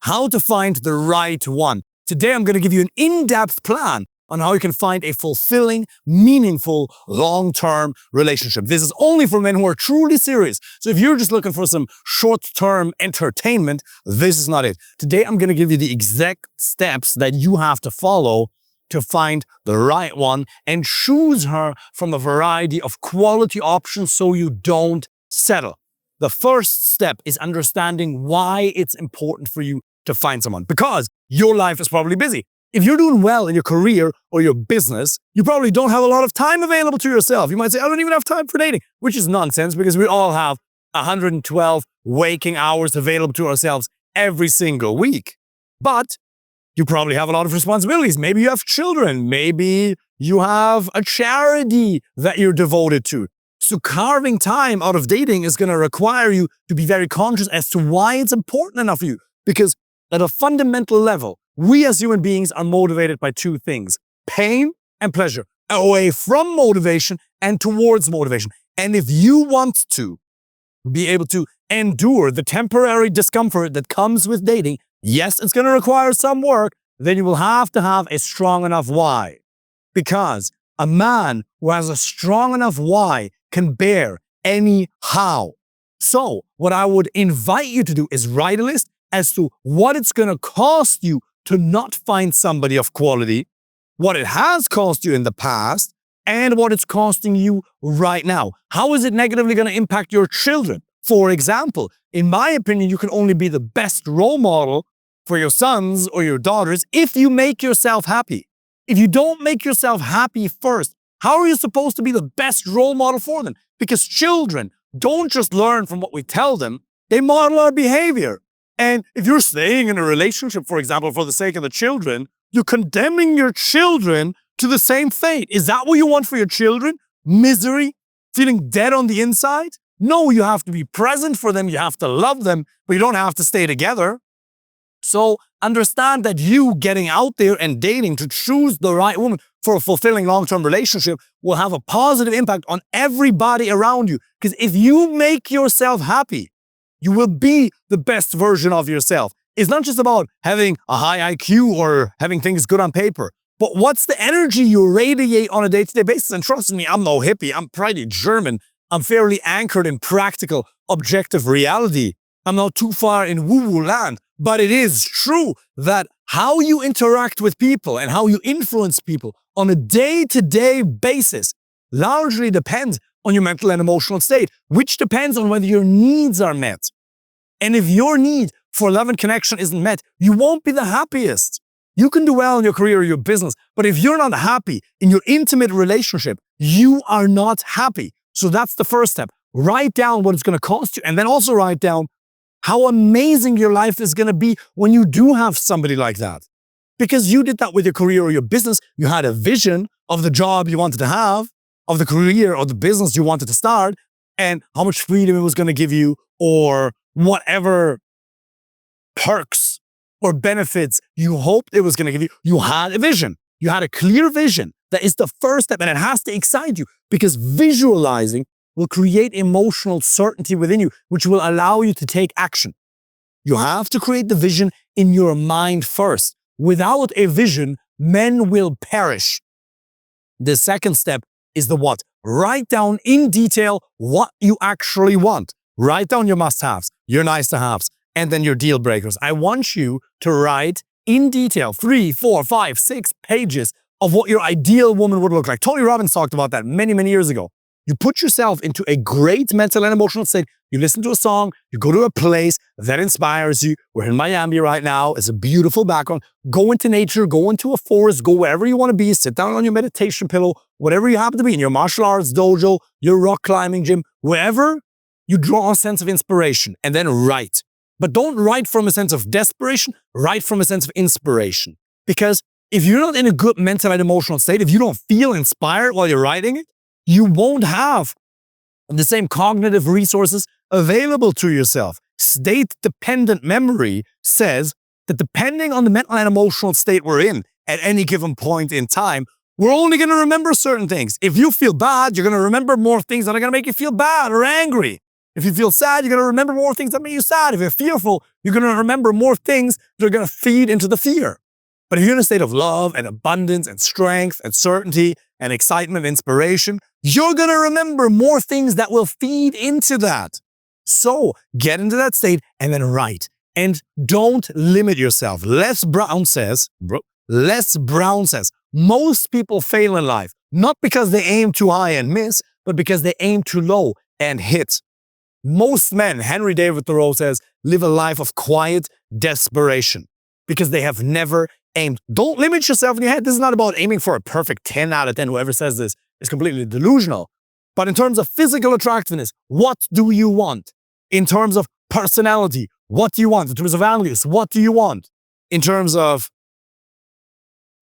how to find the right one. Today, I'm going to give you an in-depth plan on how you can find a fulfilling, meaningful, long-term relationship. This is only for men who are truly serious. So if you're just looking for some short-term entertainment, this is not it. Today, I'm going to give you the exact steps that you have to follow to find the right one and choose her from a variety of quality options so you don't settle. The first step is understanding why it's important for you to find someone, because your life is probably busy. If you're doing well in your career or your business, you probably don't have a lot of time available to yourself. You might say, I don't even have time for dating, which is nonsense because we all have 112 waking hours available to ourselves every single week. But you probably have a lot of responsibilities. Maybe you have children. Maybe you have a charity that you're devoted to. So carving time out of dating is going to require you to be very conscious as to why it's important enough for you. Because at a fundamental level, we as human beings are motivated by two things: pain and pleasure, away from motivation and towards motivation. And if you want to be able to endure the temporary discomfort that comes with dating, yes, it's going to require some work, then you will have to have a strong enough why. Because a man who has a strong enough why can bear any how. So what I would invite you to do is write a list as to what it's going to cost you to not find somebody of quality, what it has cost you in the past, and what it's costing you right now. How is it negatively going to impact your children? For example, in my opinion, you can only be the best role model for your sons or your daughters if you make yourself happy. If you don't make yourself happy first, how are you supposed to be the best role model for them? Because children don't just learn from what we tell them, they model our behavior. And if you're staying in a relationship, for example, for the sake of the children, you're condemning your children to the same fate. Is that what you want for your children? Misery? Feeling dead on the inside? No, you have to be present for them, you have to love them, but you don't have to stay together. So understand that you getting out there and dating to choose the right woman for a fulfilling long-term relationship will have a positive impact on everybody around you. Because if you make yourself happy, you will be the best version of yourself. It's not just about having a high IQ or having things good on paper, but what's the energy you radiate on a day-to-day basis? And trust me, I'm no hippie. I'm pretty German. I'm fairly anchored in practical, objective reality. I'm not too far in woo-woo land, but it is true that how you interact with people and how you influence people on a day-to-day basis largely depends on your mental and emotional state, which depends on whether your needs are met. And if your need for love and connection isn't met, you won't be the happiest. You can do well in your career or your business, but if you're not happy in your intimate relationship, you are not happy. So that's the first step. Write down what it's going to cost you, and then also write down how amazing your life is going to be when you do have somebody like that. Because you did that with your career or your business. You had a vision of the job you wanted to have, of the career or the business you wanted to start, and how much freedom it was going to give you, or whatever perks or benefits you hoped it was going to give you. You had a vision. You had a clear vision. That is the first step, and it has to excite you, because visualizing will create emotional certainty within you, which will allow you to take action. You have to create the vision in your mind first. Without a vision, men will perish. The second step is the what. Write down in detail what you actually want. Write down your must-haves, your nice-to-haves, and then your deal breakers. I want you to write in detail 3, 4, 5, 6 pages of what your ideal woman would look like. Tony Robbins talked about that many, many years ago. You put yourself into a great mental and emotional state. You listen to a song, you go to a place that inspires you. We're in Miami right now. It's a beautiful background. Go into nature, go into a forest, go wherever you want to be, sit down on your meditation pillow, whatever you happen to be, in your martial arts dojo, your rock climbing gym, wherever you draw a sense of inspiration, and then write. But don't write from a sense of desperation, write from a sense of inspiration. Because if you're not in a good mental and emotional state, if you don't feel inspired while you're writing it, you won't have the same cognitive resources available to yourself. State-dependent memory says that depending on the mental and emotional state we're in at any given point in time, we're only going to remember certain things. If you feel bad, you're going to remember more things that are going to make you feel bad or angry. If you feel sad, you're going to remember more things that make you sad. If you're fearful, You're going to remember more things that are going to feed into the fear. But if you're in a state of love and abundance and strength and certainty and excitement and inspiration, you're going to remember more things that will feed into that. So get into that state and then write. And don't limit yourself. Les Brown says, most people fail in life, not because they aim too high and miss, but because they aim too low and hit. Most men, Henry David Thoreau says, live a life of quiet desperation because they have never aimed. Don't limit yourself in your head. This is not about aiming for a perfect 10 out of 10. Whoever says this is completely delusional. But in terms of physical attractiveness, what do you want? In terms of personality, what do you want? In terms of values, what do you want? In terms of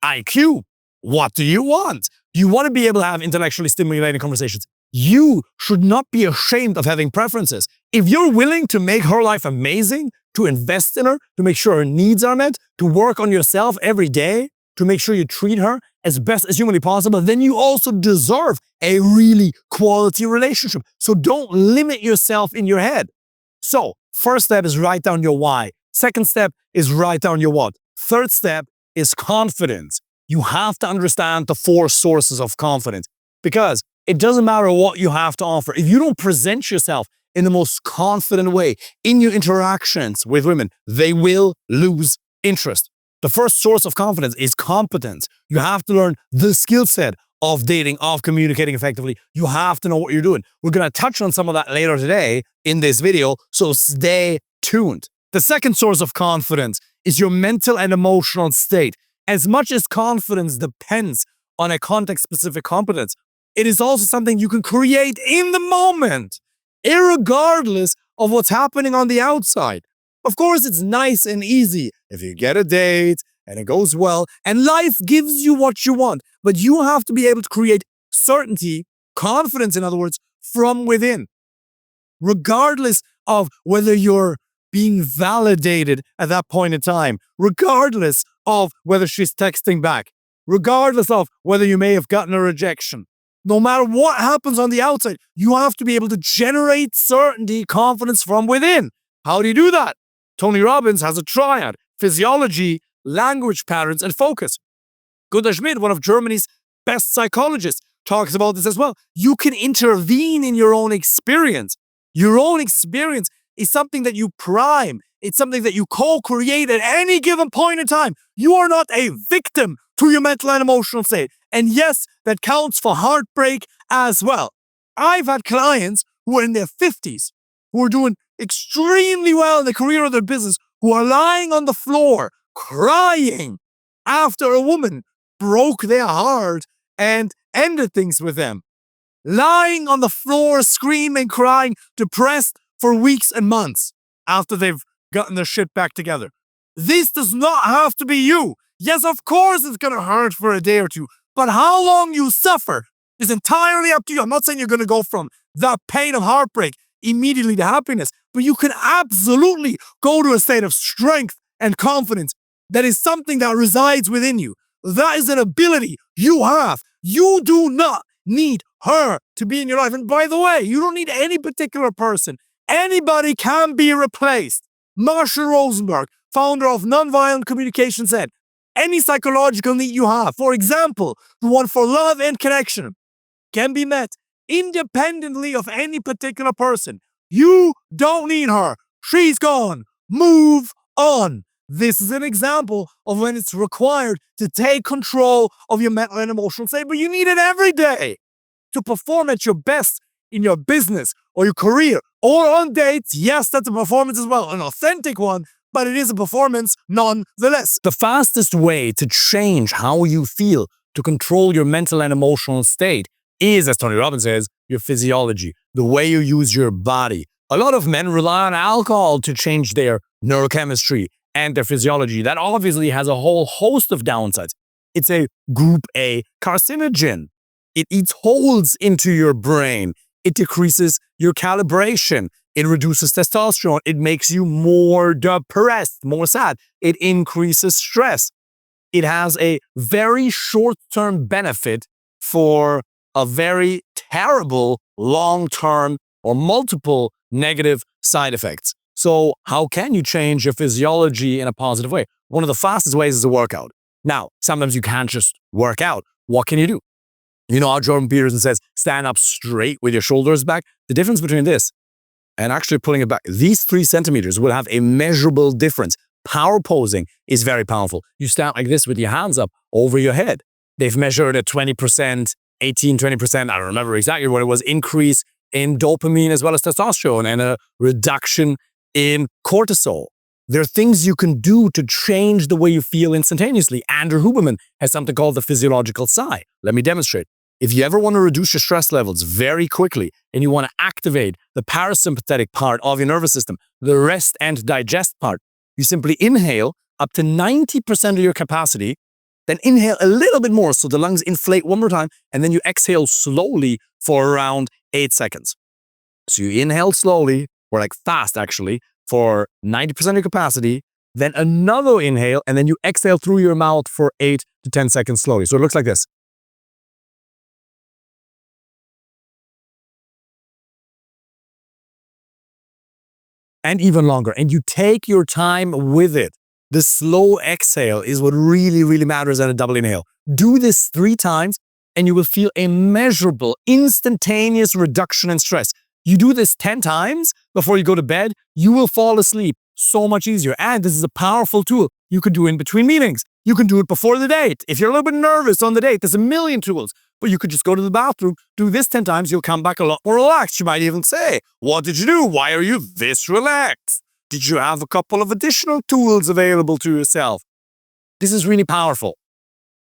IQ, what do you want? You want to be able to have intellectually stimulating conversations. You should not be ashamed of having preferences. If you're willing to make her life amazing, to invest in her, to make sure her needs are met, to work on yourself every day, to make sure you treat her as best as humanly possible, then you also deserve a really quality relationship. So don't limit yourself in your head. So, first step is write down your why. Second step is write down your what. Third step is confidence. You have to understand the 4 sources of confidence because it doesn't matter what you have to offer. If you don't present yourself in the most confident way in your interactions with women, they will lose interest. The first source of confidence is competence. You have to learn the skill set of dating, of communicating effectively. You have to know what you're doing. We're going to touch on some of that later today in this video, so stay tuned. The second source of confidence is your mental and emotional state. As much as confidence depends on a context-specific competence, it is also something you can create in the moment, irregardless of what's happening on the outside. Of course, it's nice and easy if you get a date and it goes well and life gives you what you want, but you have to be able to create certainty, confidence, in other words, from within, regardless of whether you're being validated at that point in time, regardless of whether she's texting back, regardless of whether you may have gotten a rejection. No matter what happens on the outside, you have to be able to generate certainty, confidence from within. How do you do that? Tony Robbins has a triad: physiology, language patterns, and focus. Gunter Schmidt, one of Germany's best psychologists, talks about this as well. You can intervene in your own experience. Your own experience is something that you prime. It's something that you co-create at any given point in time. You are not a victim to your mental and emotional state. And yes, that counts for heartbreak as well. I've had clients who are in their 50s, who are doing extremely well in the career of their business, who are lying on the floor, crying after a woman broke their heart and ended things with them. Lying on the floor, screaming, crying, depressed for weeks and months after they've gotten their shit back together. This does not have to be you. Yes, of course it's going to hurt for a day or two, but how long you suffer is entirely up to you. I'm not saying you're going to go from that pain of heartbreak immediately to happiness, but you can absolutely go to a state of strength and confidence that is something that resides within you. That is an ability you have. You do not need her to be in your life. And by the way, you don't need any particular person. Anybody can be replaced. Marshall Rosenberg, founder of Nonviolent Communication, said, any psychological need you have, for example, the one for love and connection, can be met independently of any particular person. You don't need her. She's gone. Move on. This is an example of when it's required to take control of your mental and emotional state, but you need it every day to perform at your best in your business or your career or on dates. Yes, that's a performance as well, an authentic one, but it is a performance nonetheless. The fastest way to change how you feel, to control your mental and emotional state, is, as Tony Robbins says, your physiology, the way you use your body. A lot of men rely on alcohol to change their neurochemistry and their physiology. That obviously has a whole host of downsides. It's a group A carcinogen. It eats holes into your brain. It decreases your calibration. It reduces testosterone. It makes you more depressed, more sad. It increases stress. It has a very short-term benefit for a very terrible long-term or multiple negative side effects. So how can you change your physiology in a positive way? One of the fastest ways is a workout. Now, sometimes you can't just work out. What can you do? You know how Jordan Peterson says, stand up straight with your shoulders back? The difference between this and actually pulling it back, these 3 centimeters will have a measurable difference. Power posing is very powerful. You stand like this with your hands up over your head. They've measured a 20%, 20%, I don't remember exactly what it was, increase in dopamine as well as testosterone and a reduction in cortisol. There are things you can do to change the way you feel instantaneously. Andrew Huberman has something called the physiological sigh. Let me demonstrate. If you ever want to reduce your stress levels very quickly and you want to activate the parasympathetic part of your nervous system, the rest and digest part, you simply inhale up to 90% of your capacity, then inhale a little bit more so the lungs inflate one more time, and then you exhale slowly for around 8 seconds. So you inhale slowly, or like fast actually, for 90% of your capacity, then another inhale, and then you exhale through your mouth for 8 to 10 seconds slowly. So it looks like this. And even longer. And you take your time with it. The slow exhale is what really, really matters at a double inhale. Do this 3 times and you will feel a measurable, instantaneous reduction in stress. You do this 10 times before you go to bed, you will fall asleep so much easier. And this is a powerful tool you can do in between meetings. You can do it before the date. If you're a little bit nervous on the date, there's a million tools. But you could just go to the bathroom, do this 10 times, you'll come back a lot more relaxed. You might even say, what did you do? Why are you this relaxed? Did you have a couple of additional tools available to yourself? This is really powerful.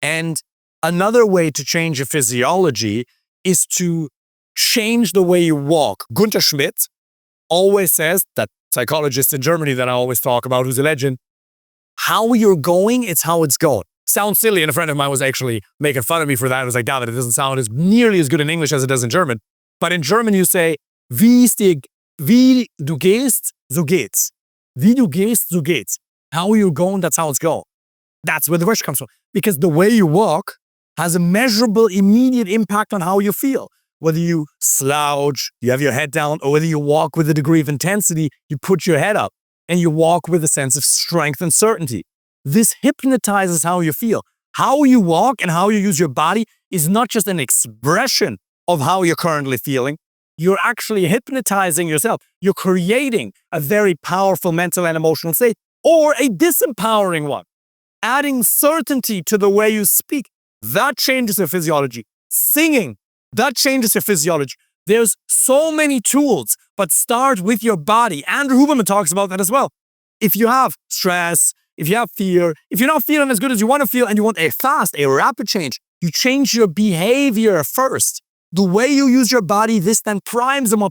And another way to change your physiology is to change the way you walk. Gunther Schmidt always says, that psychologist in Germany that I always talk about, who's a legend, how you're going, it's how it's going. Sounds silly, and a friend of mine was actually making fun of me for that. I was like, David, it doesn't sound as nearly as good in English as it does in German. But in German, you say, wie du gehst, so geht's. Wie du gehst, so geht's. How you're going, that's how it's going. That's where the question comes from. Because the way you walk has a measurable, immediate impact on how you feel. Whether you slouch, you have your head down, or whether you walk with a degree of intensity, you put your head up, and you walk with a sense of strength and certainty. This hypnotizes how you feel. How you walk and how you use your body is not just an expression of how you're currently feeling. You're actually hypnotizing yourself. You're creating a very powerful mental and emotional state, or a disempowering one. Adding certainty to the way you speak, that changes your physiology. Singing, that changes your physiology. There's so many tools, but start with your body. Andrew Huberman talks about that as well. If you have stress, if you have fear, if you're not feeling as good as you want to feel and you want a rapid change, you change your behavior first. The way you use your body, this then primes a more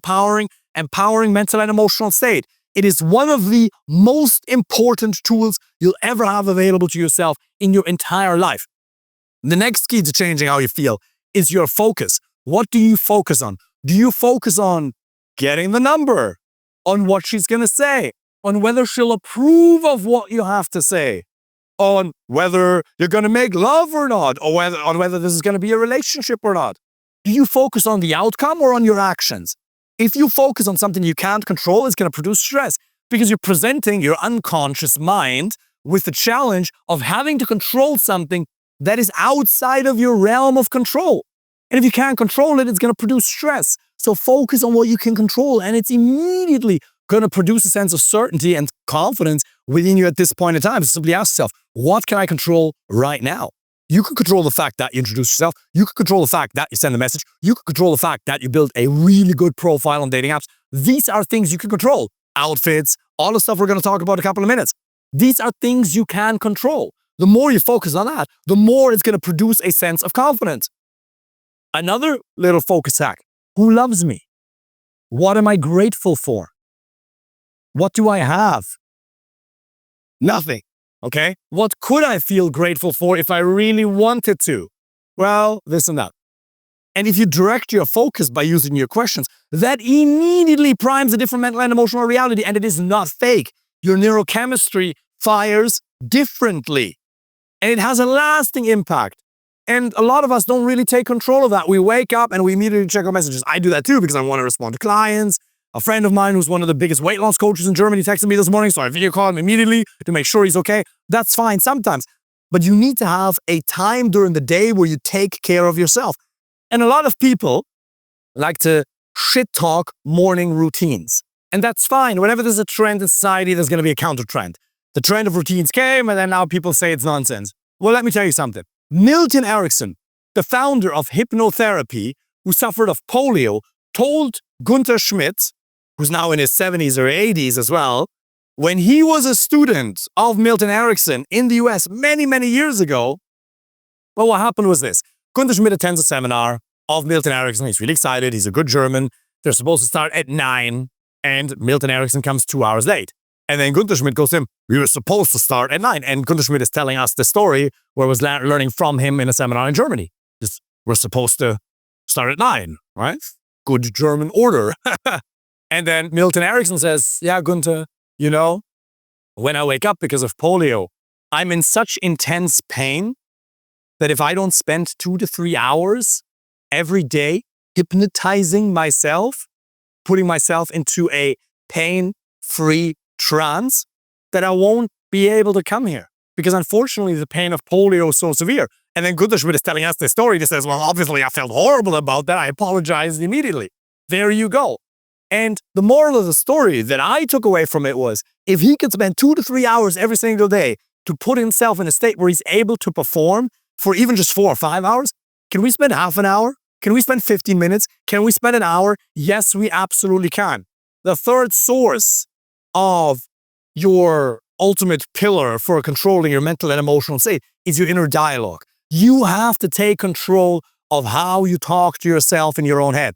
empowering mental and emotional state. It is one of the most important tools you'll ever have available to yourself in your entire life. The next key to changing how you feel is your focus. What do you focus on? Do you focus on getting the number? On what she's going to say? On whether she'll approve of what you have to say? On whether you're going to make love or not? Or on whether this is going to be a relationship or not? Do you focus on the outcome or on your actions? If you focus on something you can't control, it's going to produce stress because you're presenting your unconscious mind with the challenge of having to control something that is outside of your realm of control. And if you can't control it, it's going to produce stress. So focus on what you can control, and it's immediately going to produce a sense of certainty and confidence within you at this point in time. So simply ask yourself, what can I control right now? You can control the fact that you introduce yourself. You can control the fact that you send a message. You can control the fact that you build a really good profile on dating apps. These are things you can control. Outfits, all the stuff we're going to talk about in a couple of minutes. These are things you can control. The more you focus on that, the more it's going to produce a sense of confidence. Another little focus hack. Who loves me? What am I grateful for? What do I have? Nothing. Okay? What could I feel grateful for if I really wanted to? Well, this and that. And if you direct your focus by using your questions, that immediately primes a different mental and emotional reality, and it is not fake. Your neurochemistry fires differently, and it has a lasting impact. And a lot of us don't really take control of that. We wake up and we immediately check our messages. I do that too because I want to respond to clients. A friend of mine who's one of the biggest weight loss coaches in Germany texted me this morning, so I video called him immediately to make sure he's okay. That's fine sometimes. But you need to have a time during the day where you take care of yourself. And a lot of people like to shit talk morning routines. And that's fine. Whenever there's a trend in society, there's going to be a counter trend. The trend of routines came, and then now people say it's nonsense. Well, let me tell you something. Milton Erickson, the founder of hypnotherapy, who suffered of polio, told Gunther Schmidt, who's now in his 70s or 80s as well, when he was a student of Milton Erickson in the US many, many years ago, well, what happened was this. Gunther Schmidt attends a seminar of Milton Erickson. He's really excited. He's a good German. They're supposed to start at 9, and Milton Erickson comes 2 hours late. And then Gunther Schmidt goes to him, we were supposed to start at 9. And Gunther Schmidt is telling us the story where I was learning from him in a seminar in Germany. We're supposed to start at 9, right? Good German order. And then Milton Erickson says, yeah, Gunther, you know, when I wake up because of polio, I'm in such intense pain that if I don't spend 2 to 3 hours every day hypnotizing myself, putting myself into a pain-free trance, that I won't be able to come here. Because unfortunately, the pain of polio is so severe. And then Gunther Schmidt is telling us this story. He says, well, obviously I felt horrible about that. I apologized immediately. There you go. And the moral of the story that I took away from it was, if he could spend 2 to 3 hours every single day to put himself in a state where he's able to perform for even just 4 or 5 hours, can we spend half an hour? Can we spend 15 minutes? Can we spend an hour? Yes, we absolutely can. The third source of your ultimate pillar for controlling your mental and emotional state is your inner dialogue. You have to take control of how you talk to yourself in your own head.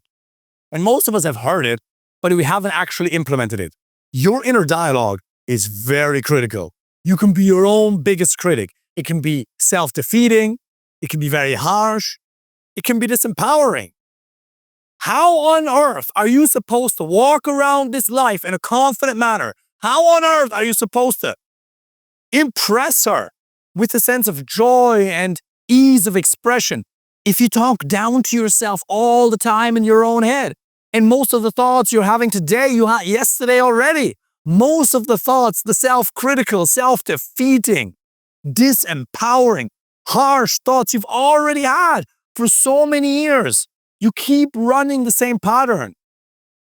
And most of us have heard it, but we haven't actually implemented it. Your inner dialogue is very critical. You can be your own biggest critic. It can be self-defeating. It can be very harsh. It can be disempowering. How on earth are you supposed to walk around this life in a confident manner? How on earth are you supposed to impress her with a sense of joy and ease of expression if you talk down to yourself all the time in your own head? And most of the thoughts you're having today, you had yesterday already. Most of the thoughts, the self-critical, self-defeating, disempowering, harsh thoughts you've already had for so many years. You keep running the same pattern.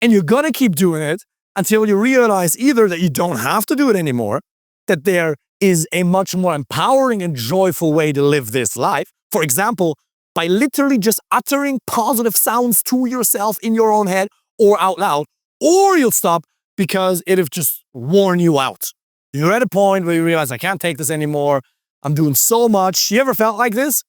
And you're going to keep doing it until you realize either that you don't have to do it anymore, that there is a much more empowering and joyful way to live this life. For example, by literally just uttering positive sounds to yourself in your own head or out loud, or you'll stop because it'll just worn you out. You're at a point where you realize, I can't take this anymore. I'm doing so much. You ever felt like this?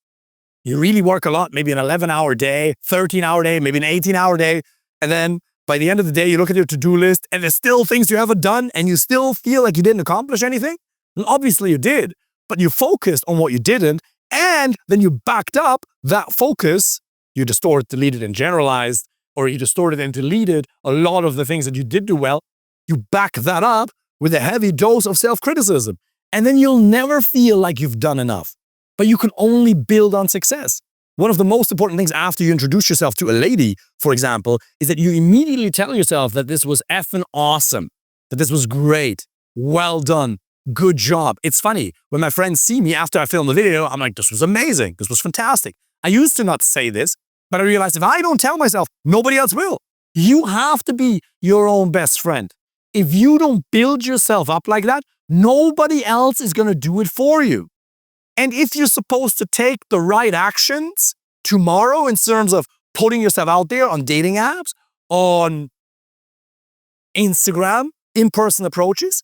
You really work a lot, maybe an 11-hour day, 13-hour day, maybe an 18-hour day. And then by the end of the day, you look at your to-do list and there's still things you haven't done and you still feel like you didn't accomplish anything. Well, obviously you did, but you focused on what you didn't. And then you backed up that focus. You distorted, deleted, and generalized, or you distorted and deleted a lot of the things that you did do well. You back that up with a heavy dose of self-criticism. And then you'll never feel like you've done enough. But you can only build on success. One of the most important things after you introduce yourself to a lady, for example, is that you immediately tell yourself that this was effing awesome, that this was great, well done, good job. It's funny, when my friends see me after I film the video, I'm like, this was amazing, this was fantastic. I used to not say this, but I realized if I don't tell myself, nobody else will. You have to be your own best friend. If you don't build yourself up like that, nobody else is going to do it for you. And if you're supposed to take the right actions tomorrow in terms of putting yourself out there on dating apps, on Instagram, in-person approaches,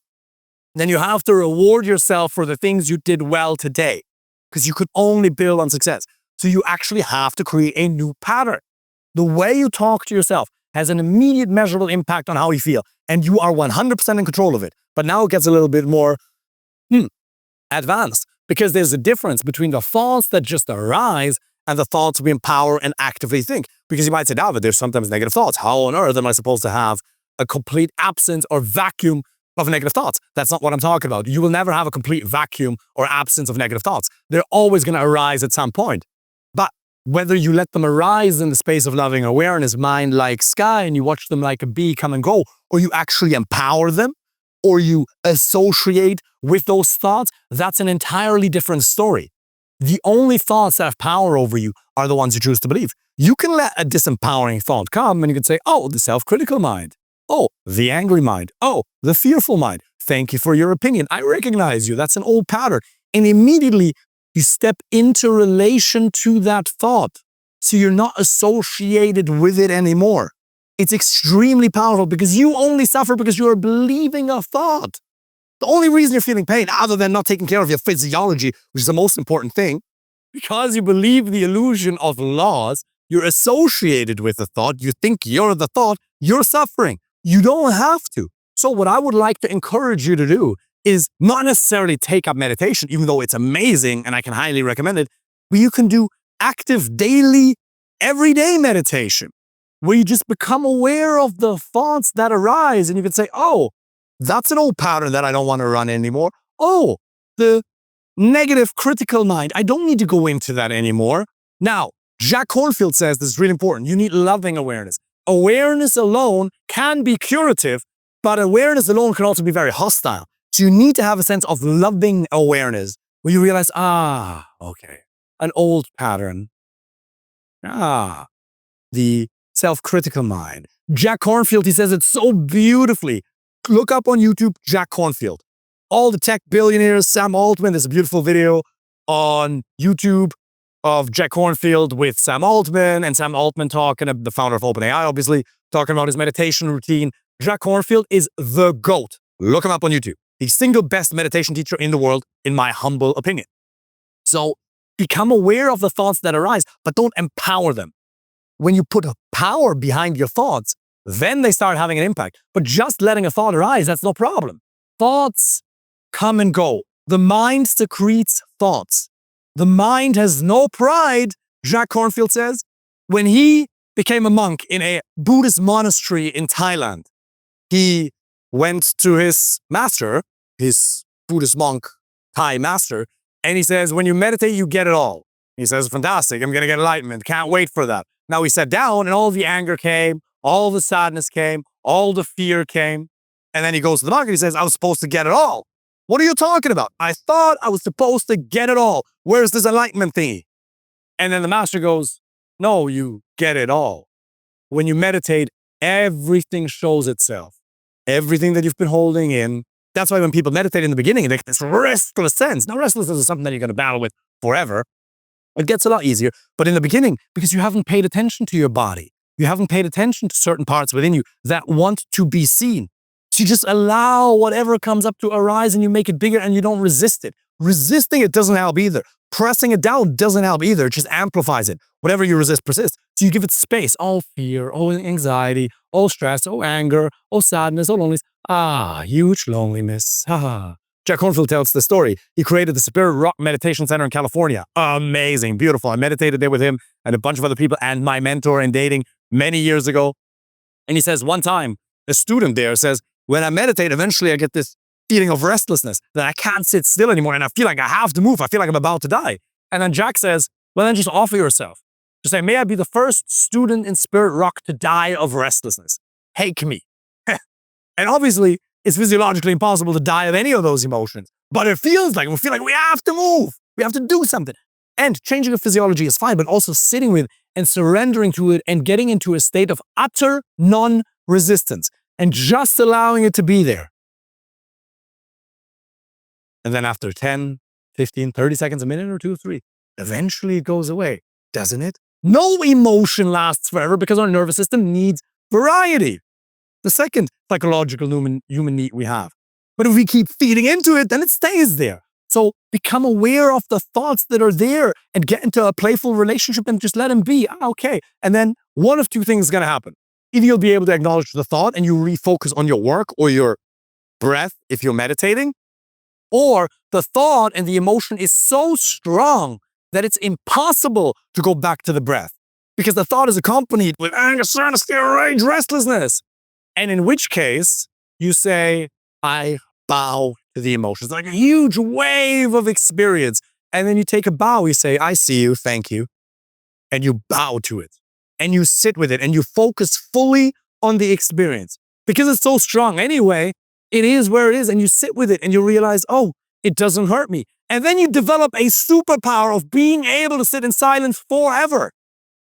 then you have to reward yourself for the things you did well today, because you could only build on success. So you actually have to create a new pattern. The way you talk to yourself has an immediate measurable impact on how you feel, and you are 100% in control of it. But now it gets a little bit more advanced, because there's a difference between the thoughts that just arise and the thoughts we empower and actively think. Because you might say, David, there's sometimes negative thoughts. How on earth am I supposed to have a complete absence or vacuum of negative thoughts? That's not what I'm talking about. You will never have a complete vacuum or absence of negative thoughts. They're always going to arise at some point. But Whether you let them arise in the space of loving awareness, mind like sky, and you watch them like a bee come and go, or you actually empower them, or you associate with those thoughts, that's an entirely different story. The only thoughts that have power over you are the ones you choose to believe. You can let a disempowering thought come and you can say, oh, the self-critical mind. Oh, the angry mind. Oh, the fearful mind. Thank you for your opinion. I recognize you. That's an old pattern. And immediately you step into relation to that thought. So you're not associated with it anymore. It's extremely powerful because you only suffer because you are believing a thought. The only reason you're feeling pain, other than not taking care of your physiology, which is the most important thing, because you believe the illusion of laws, you're associated with the thought, you think you're the thought, you're suffering. You don't have to. So what I would like to encourage you to do is not necessarily take up meditation, even though it's amazing and I can highly recommend it, but you can do active, daily, everyday meditation, where you just become aware of the thoughts that arise and you can say, oh, that's an old pattern that I don't want to run anymore. Oh, the negative critical mind, I don't need to go into that anymore. Now, Jack Kornfield says this is really important. You need loving awareness. Awareness alone can be curative, but awareness alone can also be very hostile. So you need to have a sense of loving awareness where you realize, okay, an old pattern. The self-critical mind. Jack Kornfield, he says it so beautifully. Look up on YouTube, Jack Kornfield. All the tech billionaires, Sam Altman, there's a beautiful video on YouTube of Jack Kornfield with Sam Altman, and Sam Altman talking, the founder of OpenAI, obviously, talking about his meditation routine. Jack Kornfield is the GOAT. Look him up on YouTube. The single best meditation teacher in the world, in my humble opinion. So become aware of the thoughts that arise, but don't empower them. When you put a power behind your thoughts, then they start having an impact. But just letting a thought arise, that's no problem. Thoughts come and go. The mind secretes thoughts. The mind has no pride, Jack Kornfield says. When he became a monk in a Buddhist monastery in Thailand, he went to his master, his Buddhist monk, Thai master, and he says, when you meditate, you get it all. He says, fantastic, I'm going to get enlightenment. Can't wait for that. Now he sat down and all the anger came, all the sadness came, all the fear came. And then he goes to the monk and he says, I was supposed to get it all. What are you talking about? I thought I was supposed to get it all. Where's this enlightenment thingy? And then the master goes, no, you get it all. When you meditate, everything shows itself. Everything that you've been holding in. That's why when people meditate in the beginning, they get this restless sense. Now, restlessness is something that you're going to battle with forever. It gets a lot easier. But in the beginning, because you haven't paid attention to your body, you haven't paid attention to certain parts within you that want to be seen. So you just allow whatever comes up to arise and you make it bigger and you don't resist it. Resisting it doesn't help either. Pressing it down doesn't help either. It just amplifies it. Whatever you resist persists. So you give it space. Oh, fear, oh, anxiety, oh, stress, oh, anger, oh, sadness, oh, loneliness. Huge loneliness. Jack Kornfield tells the story. He created the Spirit Rock Meditation Center in California. Amazing, beautiful. I meditated there with him and a bunch of other people and my mentor in dating many years ago. And he says one time, a student there says, when I meditate, eventually I get this feeling of restlessness that I can't sit still anymore and I feel like I have to move. I feel like I'm about to die. And then Jack says, well, then just offer yourself. Just say, may I be the first student in Spirit Rock to die of restlessness. Take me. And obviously, it's physiologically impossible to die of any of those emotions. But it feels like, we feel like we have to move. We have to do something. And changing of physiology is fine, but also sitting with and surrendering to it and getting into a state of utter non-resistance and just allowing it to be there. And then after 10, 15, 30 seconds, a minute or two, three, eventually it goes away, doesn't it? No emotion lasts forever because our nervous system needs variety. The second psychological human need we have. But if we keep feeding into it, then it stays there. So become aware of the thoughts that are there and get into a playful relationship and just let them be. Okay. And then one of two things is going to happen. Either you'll be able to acknowledge the thought and you refocus on your work or your breath if you're meditating, or the thought and the emotion is so strong that it's impossible to go back to the breath because the thought is accompanied with anger, sadness, fear, rage, restlessness. And in which case, you say, I bow to the emotions, like a huge wave of experience. And then you take a bow, you say, I see you, thank you. and you bow to it and you sit with it and you focus fully on the experience because it's so strong anyway. It is where it is, and you sit with it and you realize, oh, it doesn't hurt me. And then you develop a superpower of being able to sit in silence forever.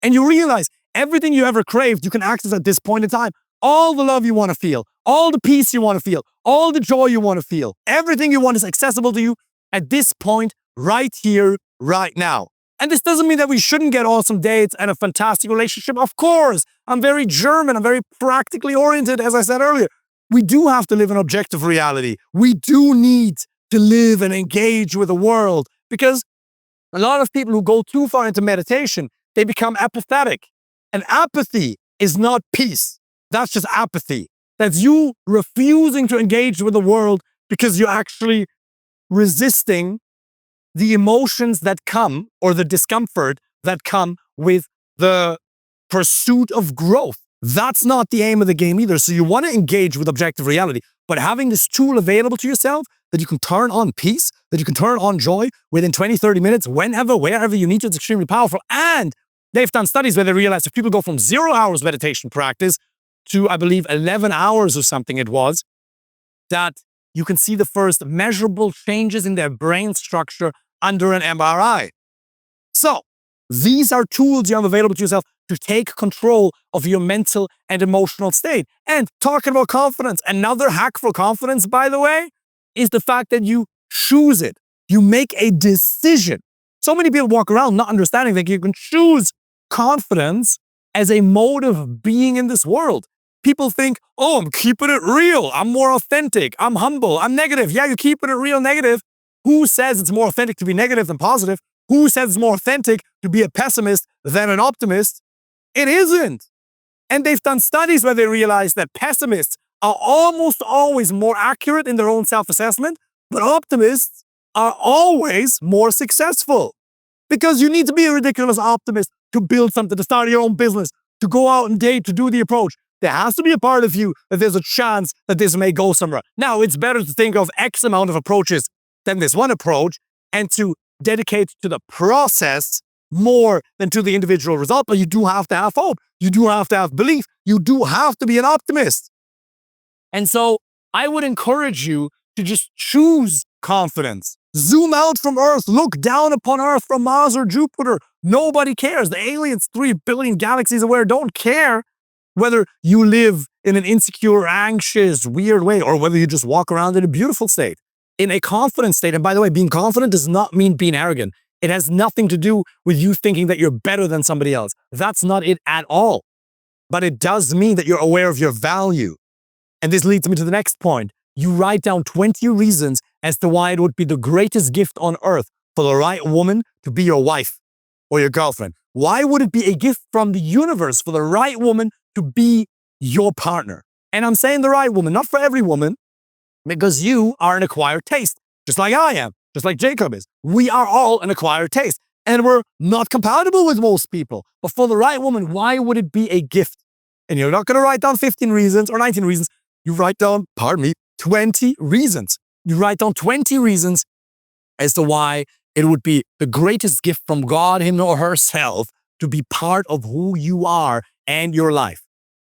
And you realize everything you ever craved, you can access at this point in time. All the love you want to feel, all the peace you want to feel, all the joy you want to feel, everything you want is accessible to you at this point, right here, right now. And this doesn't mean that we shouldn't get awesome dates and a fantastic relationship. Of course, I'm very German. I'm very practically oriented, as I said earlier. We do have to live in objective reality. We do need to live and engage with the world because a lot of people who go too far into meditation, they become apathetic. And apathy is not peace. That's just apathy. That's you refusing to engage with the world because you're actually resisting the emotions that come or the discomfort that come with the pursuit of growth. That's not the aim of the game either. So you want to engage with objective reality, but having this tool available to yourself that you can turn on peace, that you can turn on joy within 20, 30 minutes, whenever, wherever you need to, it's extremely powerful. And they've done studies where they realized if people go from 0 hours meditation practice to, I believe, 11 hours or something it was, that you can see the first measurable changes in their brain structure under an MRI. So these are tools you have available to yourself to take control of your mental and emotional state. And talking about confidence, another hack for confidence, by the way, is the fact that you choose it. You make a decision. So many people walk around not understanding that you can choose confidence as a mode of being in this world. People think, oh, I'm keeping it real. I'm more authentic. I'm humble. I'm negative. Yeah, you're keeping it real negative. Who says it's more authentic to be negative than positive? Who says it's more authentic to be a pessimist than an optimist? It isn't. And they've done studies where they realize that pessimists are almost always more accurate in their own self-assessment, but optimists are always more successful. Because you need to be a ridiculous optimist to build something, to start your own business, to go out and date, to do the approach. There has to be a part of you that there's a chance that this may go somewhere. Now, it's better to think of X amount of approaches than this one approach and to dedicate to the process more than to the individual result. But you do have to have hope. You do have to have belief. You do have to be an optimist. And so I would encourage you to just choose confidence. Zoom out from Earth. Look down upon Earth from Mars or Jupiter. Nobody cares. The aliens 3 billion galaxies away don't care whether you live in an insecure, anxious, weird way or whether you just walk around in a beautiful state, in a confident state. And by the way, being confident does not mean being arrogant. It has nothing to do with you thinking that you're better than somebody else. That's not it at all. But it does mean that you're aware of your value. And this leads me to the next point. You write down 20 reasons as to why it would be the greatest gift on earth for the right woman to be your wife or your girlfriend. Why would it be a gift from the universe for the right woman to be your partner? And I'm saying the right woman, not for every woman, because you are an acquired taste, just like I am, just like Jacob is. We are all an acquired taste, and we're not compatible with most people. But for the right woman, why would it be a gift? And you're not going to write down 15 reasons or 19 reasons. You write down, 20 reasons. You write down 20 reasons as to why it would be the greatest gift from God, him or herself, to be part of who you are and your life.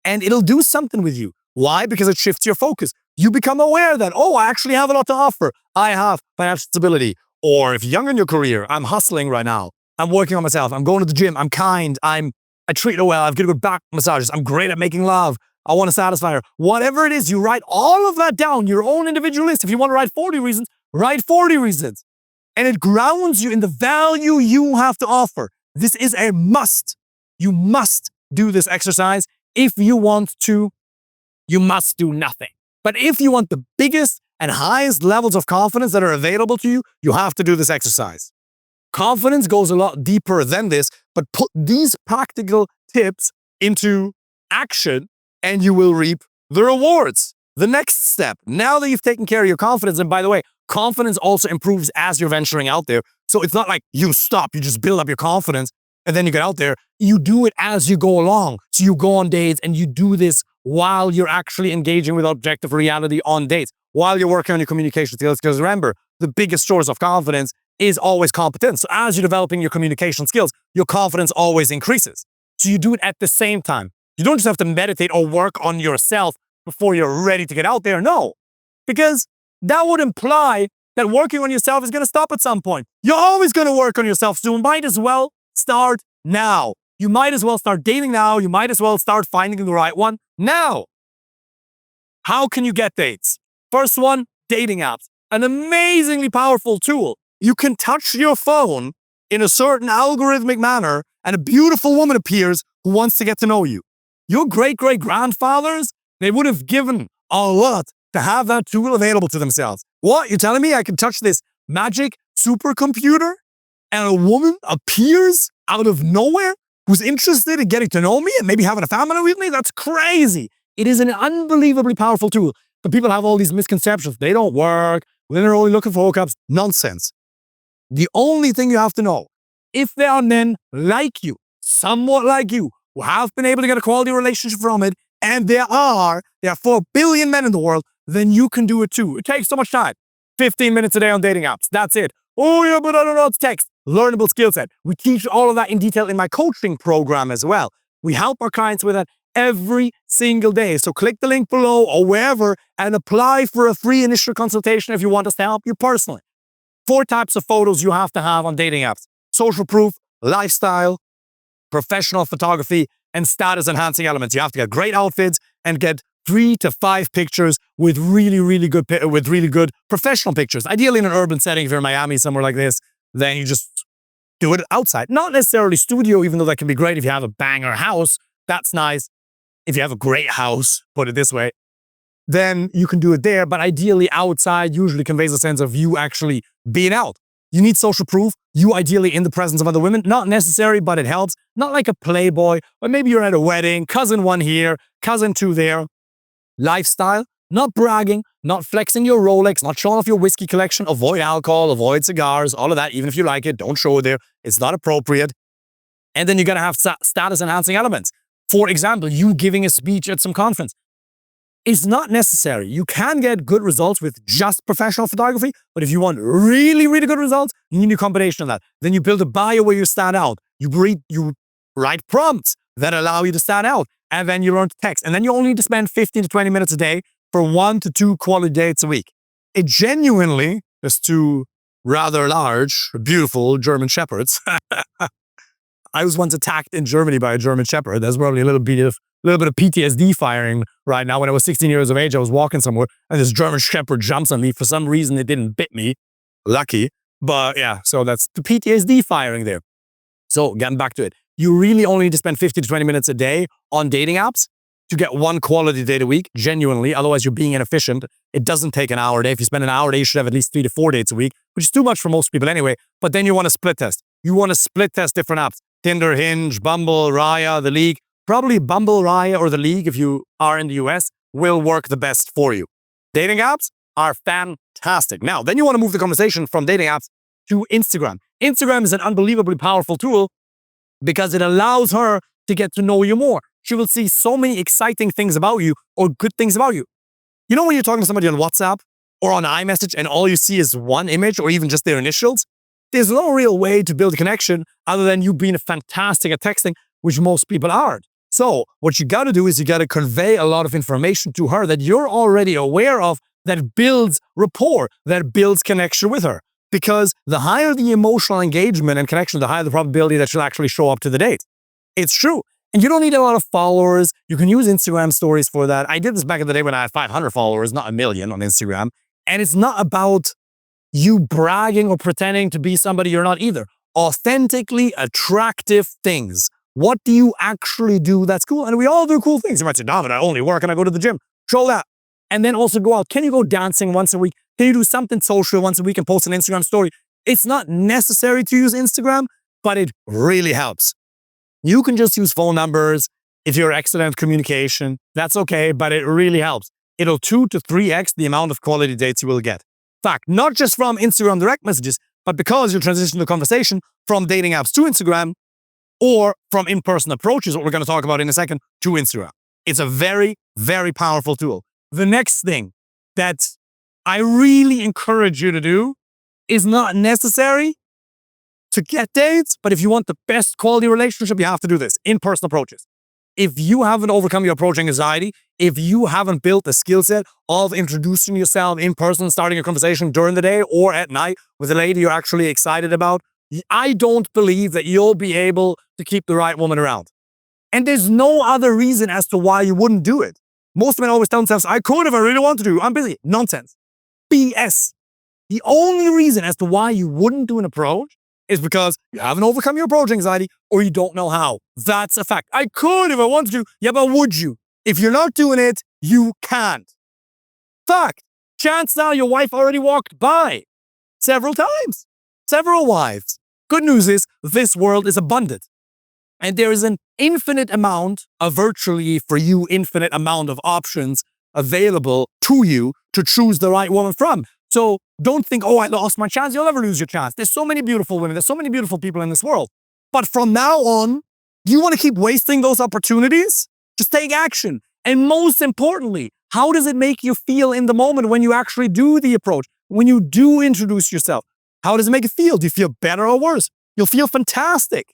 And it'll do something with you. Why? Because it shifts your focus. You become aware that, oh, I actually have a lot to offer. I have financial stability. Or if you're young in your career, I'm hustling right now. I'm working on myself. I'm going to the gym. I'm kind. I treat her well. I've got good back massages. I'm great at making love. I want to satisfy her. Whatever it is, you write all of that down, your own individual list. If you want to write 40 reasons, write 40 reasons. And it grounds you in the value you have to offer. This is a must. You must do this exercise. If you want to, you must do nothing. But if you want the biggest and highest levels of confidence that are available to you, you have to do this exercise. Confidence goes a lot deeper than this, but put these practical tips into action and you will reap the rewards. The next step, now that you've taken care of your confidence, and by the way, confidence also improves as you're venturing out there. So it's not like you stop, you just build up your confidence and then you get out there. You do it as you go along. So you go on dates and you do this while you're actually engaging with objective reality on dates, while you're working on your communication skills. Because remember, the biggest source of confidence is always competence. So as you're developing your communication skills, your confidence always increases. So you do it at the same time. You don't just have to meditate or work on yourself before you're ready to get out there. No, because that would imply that working on yourself is going to stop at some point. You're always going to work on yourself, so you might as well start now. You might as well start dating now. You might as well start finding the right one now. How can you get dates? First one, dating apps. An amazingly powerful tool. You can touch your phone in a certain algorithmic manner, and a beautiful woman appears who wants to get to know you. Your great-great-grandfathers, they would have given a lot to have that tool available to themselves. What? You're telling me I can touch this magic supercomputer and a woman appears out of nowhere who's interested in getting to know me and maybe having a family with me? That's crazy. It is an unbelievably powerful tool. But people have all these misconceptions. They don't work. They're only looking for hookups. Nonsense. The only thing you have to know, if there are men like you, somewhat like you, who have been able to get a quality relationship from it, and there are 4 billion men in the world, then you can do it too. It takes so much time. 15 minutes a day on dating apps. That's it. Oh yeah, but I don't know, it's text. Learnable skill set. We teach all of that in detail in my coaching program as well. We help our clients with that every single day. So click the link below or wherever and apply for a free initial consultation if you want us to help you personally. 4 types of photos you have to have on dating apps: social proof, lifestyle, professional photography, and status enhancing elements. You have to get great outfits and get 3 to 5 pictures with really good professional pictures. Ideally in an urban setting. If you're in Miami, somewhere like this, then you just do it outside. Not necessarily studio, even though that can be great if you have a banger house. That's nice. If you have a great house, put it this way, then you can do it there. But ideally outside usually conveys a sense of you actually being out. You need social proof. You ideally in the presence of other women. Not necessary, but it helps. Not like a playboy, but maybe you're at a wedding, cousin 1 here, cousin 2 there. Lifestyle, not bragging, not flexing your Rolex, not showing off your whiskey collection. Avoid alcohol, avoid cigars, all of that. Even if you like it, don't show it there. It's not appropriate. And then you're going to have status enhancing elements. For example, you giving a speech at some conference. It's not necessary. You can get good results with just professional photography, but if you want really good results, you need a combination of that. Then you build a bio where you stand out. You write prompts that allow you to stand out, and then you learn to text. And then you only need to spend 15 to 20 minutes a day for 1 to 2 quality dates a week. It genuinely is 2 rather large, beautiful German shepherds. I was once attacked in Germany by a German shepherd. There's probably a little bit of PTSD firing right now. When I was 16 years of age, I was walking somewhere and this German shepherd jumps on me. For some reason, it didn't bit me. Lucky. But yeah, so that's the PTSD firing there. So getting back to it, you really only need to spend 15 to 20 minutes a day on dating apps to get 1 quality date a week, genuinely. Otherwise, you're being inefficient. It doesn't take an hour a day. If you spend an hour a day, you should have at least 3 to 4 dates a week, which is too much for most people anyway. But then you want to split test. You want to split test different apps. Tinder, Hinge, Bumble, Raya, The League. Probably Bumble, Raya, or The League, if you are in the US, will work the best for you. Dating apps are fantastic. Now, then you want to move the conversation from dating apps to Instagram. Instagram is an unbelievably powerful tool because it allows her to get to know you more. She will see so many exciting things about you or good things about you. You know when you're talking to somebody on WhatsApp or on iMessage and all you see is one image or even just their initials? There's no real way to build a connection other than you being fantastic at texting, which most people aren't. So what you got to do is you got to convey a lot of information to her that you're already aware of that builds rapport, that builds connection with her. Because the higher the emotional engagement and connection, the higher the probability that she'll actually show up to the date. It's true. And you don't need a lot of followers. You can use Instagram stories for that. I did this back in the day when I had 500 followers, not 1 million on Instagram. And it's not about you bragging or pretending to be somebody you're not either. Authentically attractive things. What do you actually do that's cool? And we all do cool things. You might say, David, I only work and I go to the gym. Show that. And then also go out. Can you go dancing once a week? Can you do something social once a week and post an Instagram story? It's not necessary to use Instagram, but it really helps. You can just use phone numbers. If you're excellent at communication, that's okay, but it really helps. It'll 2 to 3x the amount of quality dates you will get. In fact, not just from Instagram direct messages, but because you transition the conversation from dating apps to Instagram or from in-person approaches, what we're going to talk about in a second, to Instagram. It's a very, very powerful tool. The next thing that I really encourage you to do is not necessary, to get dates, but if you want the best quality relationship, you have to do this, in-person approaches. If you haven't overcome your approaching anxiety, if you haven't built the skill set of introducing yourself in person, starting a conversation during the day or at night with a lady you're actually excited about, I don't believe that you'll be able to keep the right woman around. And there's no other reason as to why you wouldn't do it. Most men always tell themselves, I could if I really want to. I'm busy. Nonsense. BS. The only reason as to why you wouldn't do an approach is because you haven't overcome your approach anxiety or you don't know how. That's a fact. I could if I wanted to. Yeah, but would you? If you're not doing it, you can't. Fact. Chance now your wife already walked by several times. Several wives. Good news is this world is abundant. And there is an infinite amount, virtually for you, infinite amount of options available to you to choose the right woman from. So don't think, oh, I lost my chance. You'll never lose your chance. There's so many beautiful women. There's so many beautiful people in this world. But from now on, do you want to keep wasting those opportunities? Just take action. And most importantly, how does it make you feel in the moment when you actually do the approach? When you do introduce yourself? How does it make you feel? Do you feel better or worse? You'll feel fantastic.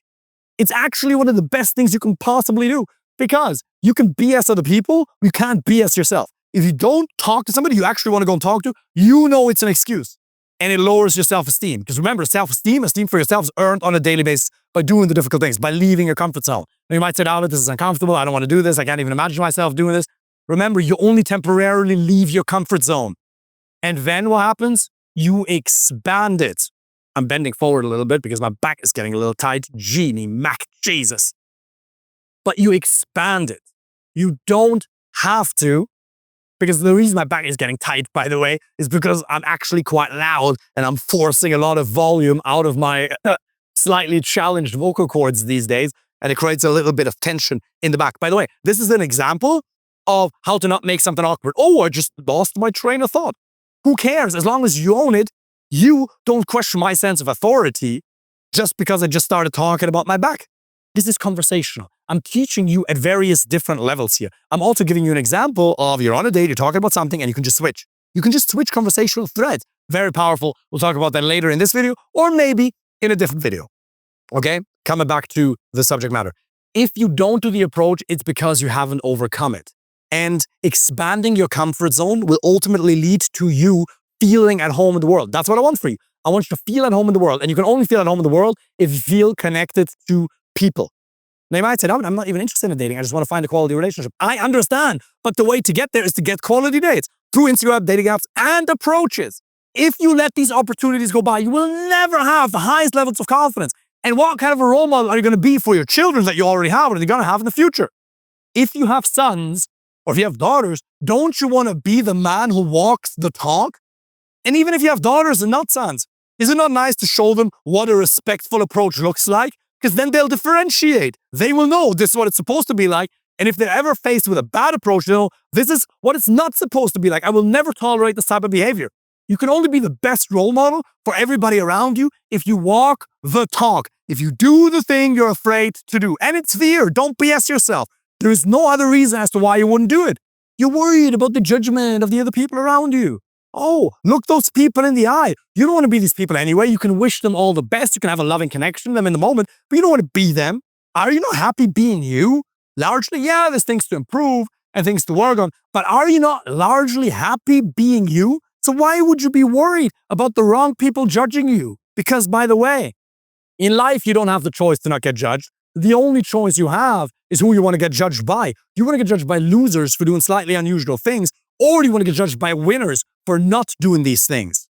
It's actually one of the best things you can possibly do because you can BS other people, you can't BS yourself. If you don't talk to somebody you actually want to go and talk to, you know it's an excuse and it lowers your self-esteem. Because remember, self-esteem, esteem for yourself is earned on a daily basis by doing the difficult things, by leaving your comfort zone. Now you might say, David, this is uncomfortable. I don't want to do this. I can't even imagine myself doing this. Remember, you only temporarily leave your comfort zone. And then what happens? You expand it. I'm bending forward a little bit because my back is getting a little tight. Genie, Mac, Jesus. But you expand it. You don't have to, because the reason my back is getting tight, by the way, is because I'm actually quite loud and I'm forcing a lot of volume out of my slightly challenged vocal cords these days, and it creates a little bit of tension in the back. By the way, this is an example of how to not make something awkward. Oh, I just lost my train of thought. Who cares? As long as you own it, you don't question my sense of authority just because I just started talking about my back. This is conversational. I'm teaching you at various different levels here. I'm also giving you an example of you're on a date, you're talking about something, and you can just switch. You can just switch conversational threads. Very powerful. We'll talk about that later in this video or maybe in a different video. Okay? Coming back to the subject matter. If you don't do the approach, it's because you haven't overcome it. And expanding your comfort zone will ultimately lead to you feeling at home in the world. That's what I want for you. I want you to feel at home in the world. And you can only feel at home in the world if you feel connected to people. Now you might say, I'm not even interested in dating. I just want to find a quality relationship. I understand. But the way to get there is to get quality dates through Instagram, dating apps, and approaches. If you let these opportunities go by, you will never have the highest levels of confidence. And what kind of a role model are you going to be for your children that you already have or that you're going to have in the future? If you have sons or if you have daughters, don't you want to be the man who walks the talk? And even if you have daughters and not sons, is it not nice to show them what a respectful approach looks like? Because then they'll differentiate. They will know this is what it's supposed to be like. And if they're ever faced with a bad approach, they'll know this is what it's not supposed to be like. I will never tolerate this type of behavior. You can only be the best role model for everybody around you if you walk the talk. If you do the thing you're afraid to do. And it's fear. Don't BS yourself. There is no other reason as to why you wouldn't do it. You're worried about the judgment of the other people around you. Oh, look those people in the eye. You don't want to be these people anyway. You can wish them all the best. You can have a loving connection with them in the moment, but you don't want to be them. Are you not happy being you? Largely, yeah, there's things to improve and things to work on, but are you not largely happy being you? So why would you be worried about the wrong people judging you? Because by the way, in life, you don't have the choice to not get judged. The only choice you have is who you want to get judged by. You want to get judged by losers for doing slightly unusual things, or do you want to get judged by winners for not doing these things?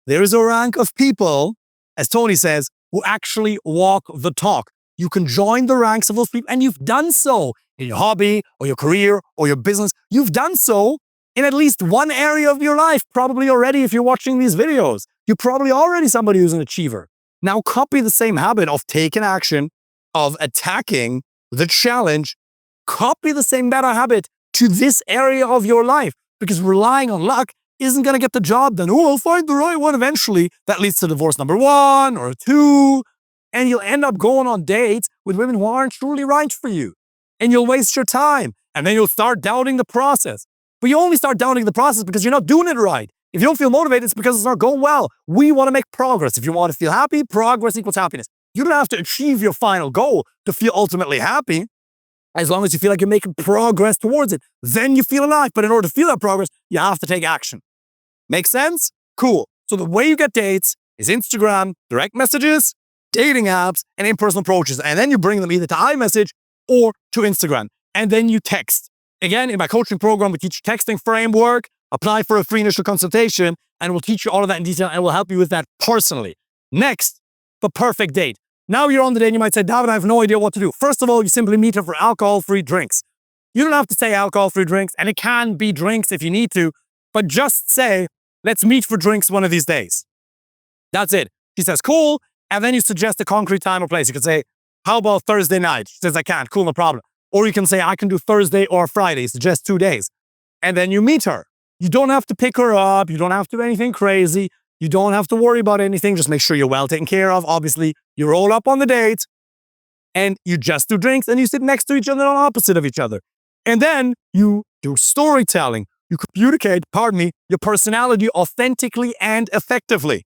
There is a rank of people, as Tony says, who actually walk the talk. You can join the ranks of those people, and you've done so in your hobby or your career or your business. You've done so in at least one area of your life, probably already if you're watching these videos. You're probably already somebody who's an achiever. Now copy the same habit of taking action, of attacking the challenge. Copy the same better habit to this area of your life, because relying on luck isn't going to get the job done. Oh, I'll find the right one eventually. That leads to divorce number 1 or 2. And you'll end up going on dates with women who aren't truly right for you. And you'll waste your time. And then you'll start doubting the process. But you only start doubting the process because you're not doing it right. If you don't feel motivated, it's because it's not going well. We want to make progress. If you want to feel happy, progress equals happiness. You don't have to achieve your final goal to feel ultimately happy. As long as you feel like you're making progress towards it, then you feel alive. But in order to feel that progress, you have to take action. Make sense? Cool. So the way you get dates is Instagram, direct messages, dating apps, and in-person approaches. And then you bring them either to iMessage or to Instagram. And then you text. Again, in my coaching program, we teach texting framework. Apply for a free initial consultation, and we'll teach you all of that in detail, and we'll help you with that personally. Next, the perfect date. Now you're on the date, and you might say, David, I have no idea what to do. First of all, you simply meet her for alcohol-free drinks. You don't have to say alcohol-free drinks, and it can be drinks if you need to, but just say, let's meet for drinks one of these days. That's it. She says, cool, and then you suggest a concrete time or place. You can say, how about Thursday night? She says, I can't. Cool, no problem. Or you can say, I can do Thursday or Friday. Suggest 2 days. And then you meet her. You don't have to pick her up. You don't have to do anything crazy. You don't have to worry about anything. Just make sure you're well taken care of. Obviously, you roll up on the date and you just do drinks and you sit next to each other on opposite of each other. And then you do storytelling. You communicate, your personality authentically and effectively.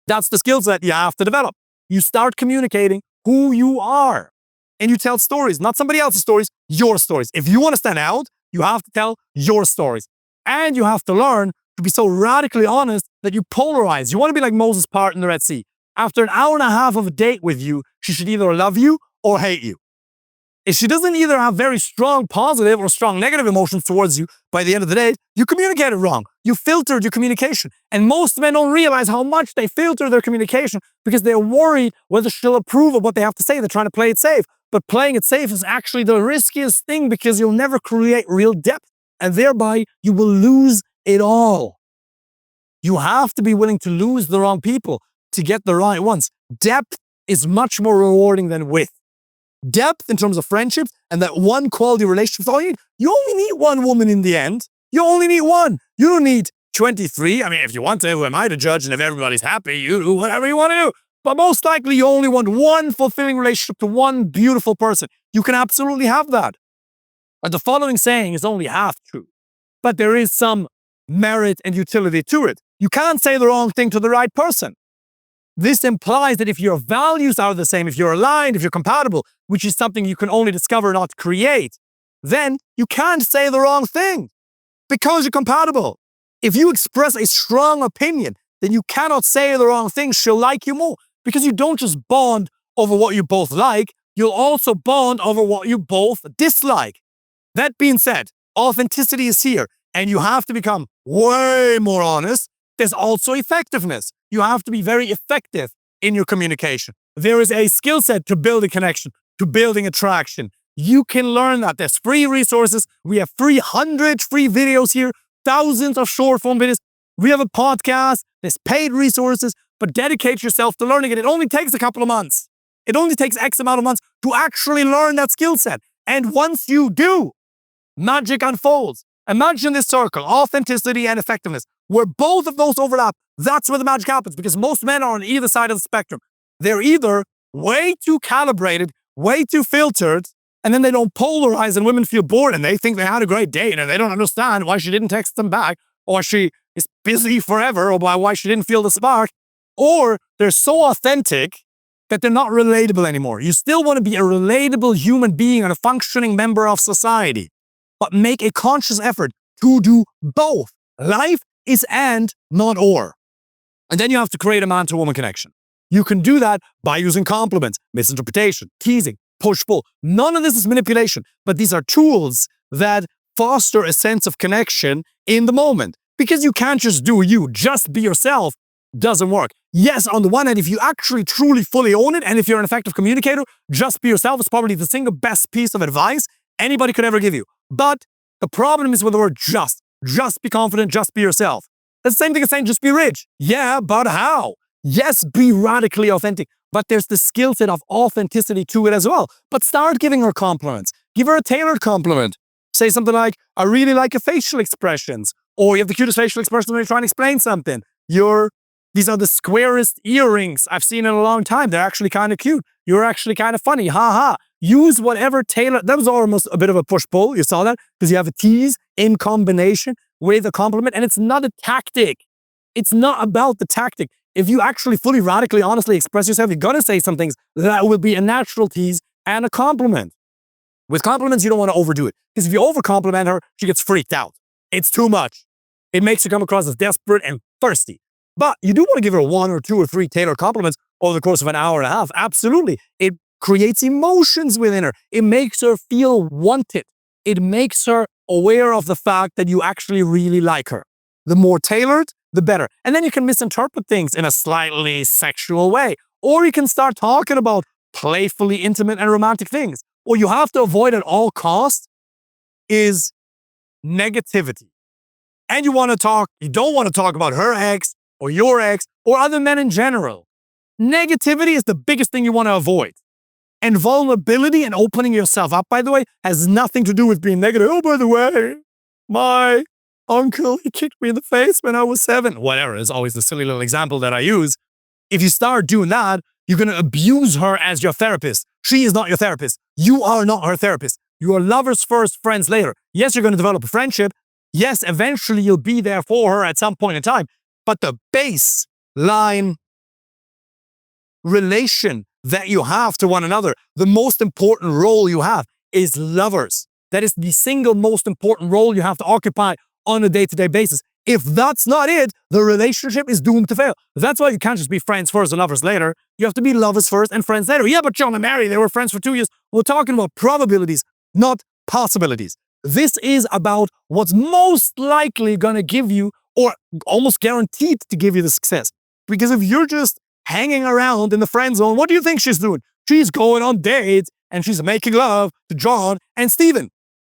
That's the skill set you have to develop. You start communicating who you are and you tell stories, not somebody else's stories, your stories. If you want to stand out, you have to tell your stories. And you have to learn to be so radically honest that you polarize. You want to be like Moses' part in the Red Sea. After an hour and a half of a date with you, she should either love you or hate you. If she doesn't either have very strong positive or strong negative emotions towards you, by the end of the day, you communicated wrong. You filtered your communication. And most men don't realize how much they filter their communication because they're worried whether she'll approve of what they have to say. They're trying to play it safe. But playing it safe is actually the riskiest thing because you'll never create real depth. And thereby, you will lose it all. You have to be willing to lose the wrong people to get the right ones. Depth is much more rewarding than width. Depth in terms of friendships and that one quality relationship. You only need one woman in the end. You only need one. You don't need 23. I mean, if you want to, who am I to judge? And if everybody's happy, you do whatever you want to do. But most likely, you only want one fulfilling relationship to one beautiful person. You can absolutely have that. But the following saying is only half true, but there is some merit and utility to it. You can't say the wrong thing to the right person. This implies that if your values are the same, if you're aligned, if you're compatible, which is something you can only discover, not create, then you can't say the wrong thing because you're compatible. If you express a strong opinion, then you cannot say the wrong thing. She'll like you more because you don't just bond over what you both like, you'll also bond over what you both dislike. That being said, authenticity is here, and you have to become way more honest. There's also effectiveness. You have to be very effective in your communication. There is a skill set to building connection, to building attraction. You can learn that. There's free resources. We have 300 free videos here, thousands of short form videos. We have a podcast. There's paid resources, but dedicate yourself to learning it. It only takes a couple of months. It only takes X amount of months to actually learn that skill set. And once you do, magic unfolds. Imagine this circle, authenticity and effectiveness, where both of those overlap. That's where the magic happens because most men are on either side of the spectrum. They're either way too calibrated, way too filtered, and then they don't polarize and women feel bored and they think they had a great date and they don't understand why she didn't text them back or she is busy forever or why she didn't feel the spark. Or they're so authentic that they're not relatable anymore. You still want to be a relatable human being and a functioning member of society. But make a conscious effort to do both. Life is and, not or. And then you have to create a man-to-woman connection. You can do that by using compliments, misinterpretation, teasing, push-pull. None of this is manipulation, but these are tools that foster a sense of connection in the moment. Because you can't just do you, just be yourself, doesn't work. Yes, on the one hand, if you actually truly fully own it, and if you're an effective communicator, just be yourself is probably the single best piece of advice anybody could ever give you. But the problem is with the word just. Just be confident, just be yourself. That's the same thing as saying just be rich. Yeah, but how? Yes, be radically authentic, but there's the skill set of authenticity to it as well. But start giving her compliments. Give her a tailored compliment. Say something like, I really like your facial expressions. Or you have the cutest facial expressions when you're trying to explain something. These are the squarest earrings I've seen in a long time. They're actually kind of cute. You're actually kind of funny. Ha ha. Use whatever tailor. That was almost a bit of a push-pull. You saw that? Because you have a tease in combination with a compliment, and it's not a tactic. It's not about the tactic. If you actually fully, radically, honestly express yourself, you're gonna say some things that will be a natural tease and a compliment. With compliments, you don't want to overdo it. Because if you over-compliment her, she gets freaked out. It's too much. It makes her come across as desperate and thirsty. But you do want to give her 1 or 2 or 3 tailored compliments over the course of an hour and a half. Absolutely. It creates emotions within her. It makes her feel wanted. It makes her aware of the fact that you actually really like her. The more tailored, the better. And then you can misinterpret things in a slightly sexual way. Or you can start talking about playfully intimate and romantic things. What you have to avoid at all costs is negativity. And you don't want to talk about her ex or your ex or other men in general. Negativity is the biggest thing you want to avoid. And vulnerability and opening yourself up, by the way, has nothing to do with being negative. Oh, by the way, my uncle, he kicked me in the face when I was 7. Whatever, is always the silly little example that I use. If you start doing that, you're going to abuse her as your therapist. She is not your therapist. You are not her therapist. You are lovers first, friends later. Yes, you're going to develop a friendship. Yes, eventually you'll be there for her at some point in time. But the baseline relation that you have to one another, the most important role you have is lovers. That is the single most important role you have to occupy on a day-to-day basis. If that's not it, the relationship is doomed to fail. That's why you can't just be friends first and lovers later. You have to be lovers first and friends later. Yeah, but John and Mary, they were friends for 2 years. We're talking about probabilities, not possibilities. This is about what's most likely going to give you, or almost guaranteed to give you, the success. Because if you're just hanging around in the friend zone, what do you think she's doing? She's going on dates and she's making love to John and Stephen.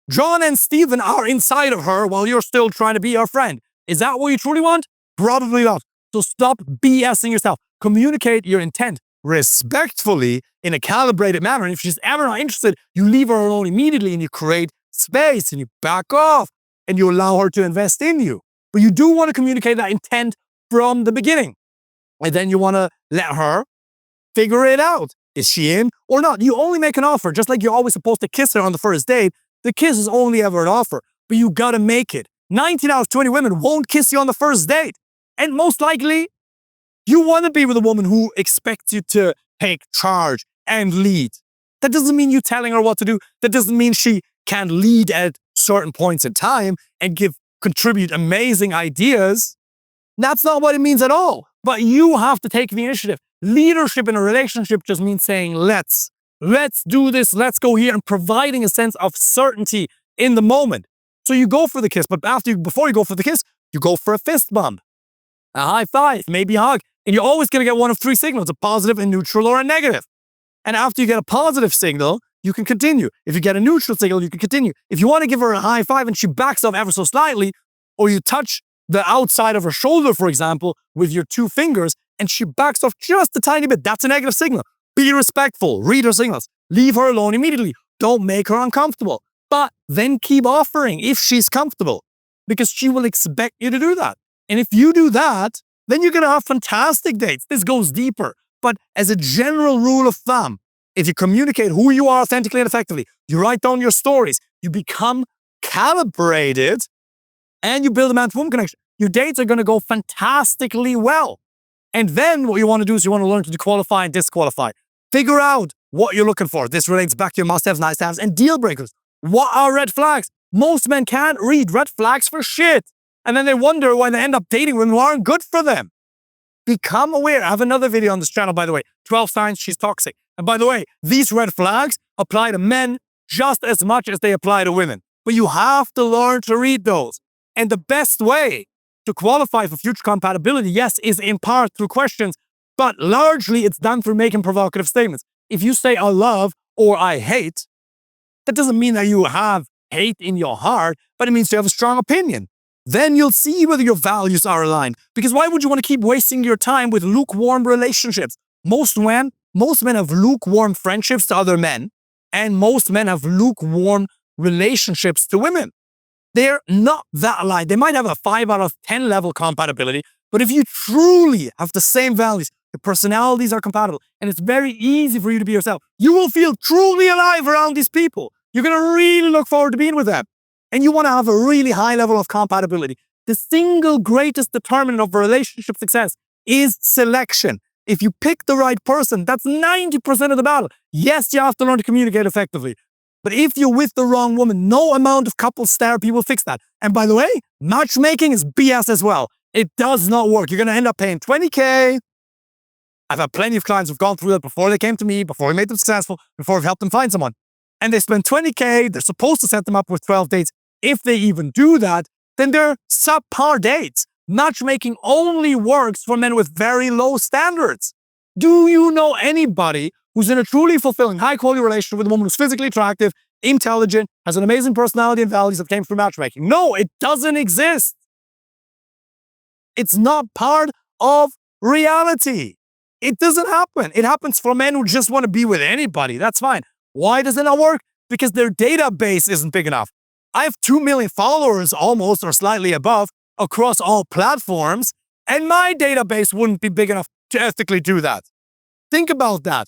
John and Stephen are inside of her while you're still trying to be her friend. Is that what you truly want? Probably not. So stop BSing yourself. Communicate your intent respectfully in a calibrated manner. And if she's ever not interested, you leave her alone immediately and you create space and you back off and you allow her to invest in you. But you do want to communicate that intent from the beginning. And then you want to let her figure it out. Is she in or not? You only make an offer, just like you're always supposed to kiss her on the first date. The kiss is only ever an offer, but you got to make it. 19 out of 20 women won't kiss you on the first date. And most likely, you want to be with a woman who expects you to take charge and lead. That doesn't mean you telling her what to do. That doesn't mean she can lead at certain points in time and contribute amazing ideas. That's not what it means at all. But you have to take the initiative. Leadership in a relationship just means saying, let's do this, let's go here, and providing a sense of certainty in the moment. So you go for the kiss, but before you go for the kiss, you go for a fist bump, a high five, maybe a hug. And you're always going to get one of 3 signals, a positive, a neutral, or a negative. And after you get a positive signal, you can continue. If you get a neutral signal, you can continue. If you want to give her a high five and she backs off ever so slightly, or you touch the outside of her shoulder, for example, with your 2 fingers, and she backs off just a tiny bit, that's a negative signal. Be respectful, read her signals, leave her alone immediately. Don't make her uncomfortable. But then keep offering if she's comfortable, because she will expect you to do that. And if you do that, then you're going to have fantastic dates. This goes deeper. But as a general rule of thumb, if you communicate who you are authentically and effectively, you write down your stories, you become calibrated, and you build a man-to-woman connection, your dates are going to go fantastically well. And then what you want to do is you want to learn to qualify and disqualify. Figure out what you're looking for. This relates back to your must-haves, nice-to-haves, and deal breakers. What are red flags? Most men can't read red flags for shit. And then they wonder why they end up dating women who aren't good for them. Become aware. I have another video on this channel, by the way, 12 signs she's toxic. And by the way, these red flags apply to men just as much as they apply to women. But you have to learn to read those. And the best way to qualify for future compatibility, yes, is in part through questions, but largely it's done through making provocative statements. If you say I love or I hate, that doesn't mean that you have hate in your heart, but it means you have a strong opinion. Then you'll see whether your values are aligned. Because why would you want to keep wasting your time with lukewarm relationships? Most men have lukewarm friendships to other men, and most men have lukewarm relationships to women. They're not that aligned. They might have a 5 out of 10 level compatibility, but if you truly have the same values, the personalities are compatible, and it's very easy for you to be yourself, you will feel truly alive around these people. You're going to really look forward to being with them. and you want to have a really high level of compatibility, the single greatest determinant of relationship success is selection. If you pick the right person, that's 90% of the battle. Yes, you have to learn to communicate effectively. But if you're with the wrong woman, no amount of couples therapy will fix that. And by the way, matchmaking is BS as well. It does not work. You're going to end up paying $20K. I've had plenty of clients who've gone through that before they came to me, before we made them successful, before we've helped them find someone. And they spend $20K. They're supposed to set them up with 12 dates. If they even do that, then they're subpar dates. Matchmaking only works for men with very low standards. Do you know anybody who's in a truly fulfilling, high-quality relationship with a woman who's physically attractive, intelligent, has an amazing personality and values that came from matchmaking? No, it doesn't exist. It's not part of reality. It doesn't happen. It happens for men who just want to be with anybody. That's fine. Why does it not work? Because their database isn't big enough. I have 2 million followers, almost or slightly above, across all platforms, and my database wouldn't be big enough to ethically do that. Think about that.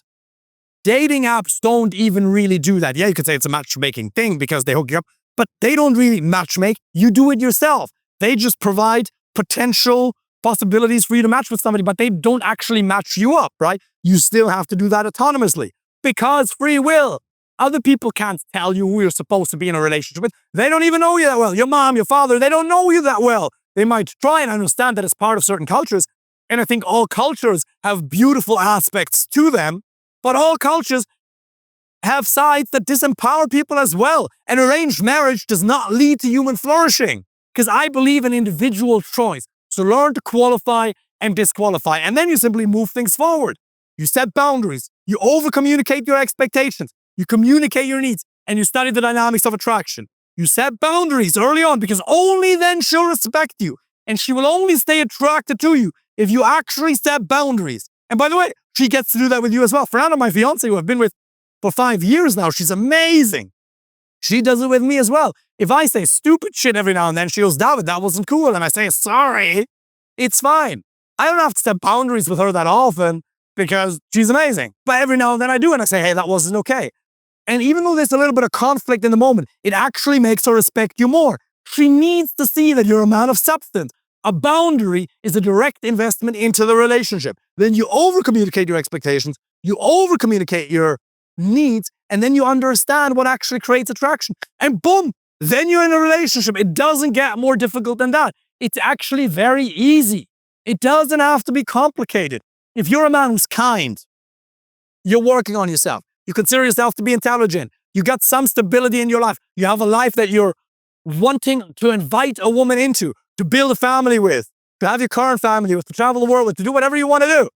Dating apps don't even really do that. Yeah, you could say it's a matchmaking thing because they hook you up, but they don't really matchmake. You do it yourself. They just provide potential possibilities for you to match with somebody, but they don't actually match you up, right? You still have to do that autonomously because free will. Other people can't tell you who you're supposed to be in a relationship with. They don't even know you that well. Your mom, your father, they don't know you that well. They might try and understand that it's part of certain cultures. And I think all cultures have beautiful aspects to them, but all cultures have sides that disempower people as well. And arranged marriage does not lead to human flourishing because I believe in individual choice. So learn to qualify and disqualify. And then you simply move things forward. You set boundaries. You over-communicate your expectations. You communicate your needs, and you study the dynamics of attraction. You set boundaries early on because only then she'll respect you, and she will only stay attracted to you if you actually set boundaries. And by the way, she gets to do that with you as well. Fernanda, my fiance, who I've been with for 5 years now, she's amazing. She does it with me as well. If I say stupid shit every now and then, she goes, David, that wasn't cool. And I say, sorry, it's fine. I don't have to set boundaries with her that often because she's amazing. But every now and then I do, and I say, hey, that wasn't okay. And even though there's a little bit of conflict in the moment, it actually makes her respect you more. She needs to see that you're a man of substance. A boundary is a direct investment into the relationship. Then you over-communicate your expectations, you over-communicate your needs, and then you understand what actually creates attraction. And boom, then you're in a relationship. It doesn't get more difficult than that. It's actually very easy. It doesn't have to be complicated. If you're a man who's kind, you're working on yourself. You consider yourself to be intelligent. You got some stability in your life. You have a life that you're wanting to invite a woman into, to build a family with, to have your current family with, to travel the world with, to do whatever you want to do.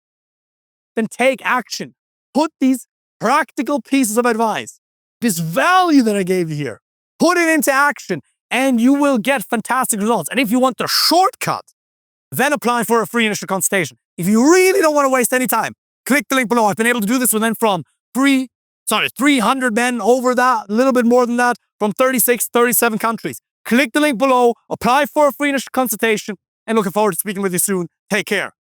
Then take action. Put these practical pieces of advice, this value that I gave you here, put it into action, and you will get fantastic results. And if you want the shortcut, then apply for a free initial consultation. If you really don't want to waste any time, click the link below. I've been able to do this with men from 300 men over that, a little bit more than that, from 36, 37 countries. Click the link below, apply for a free initial consultation, and looking forward to speaking with you soon. Take care.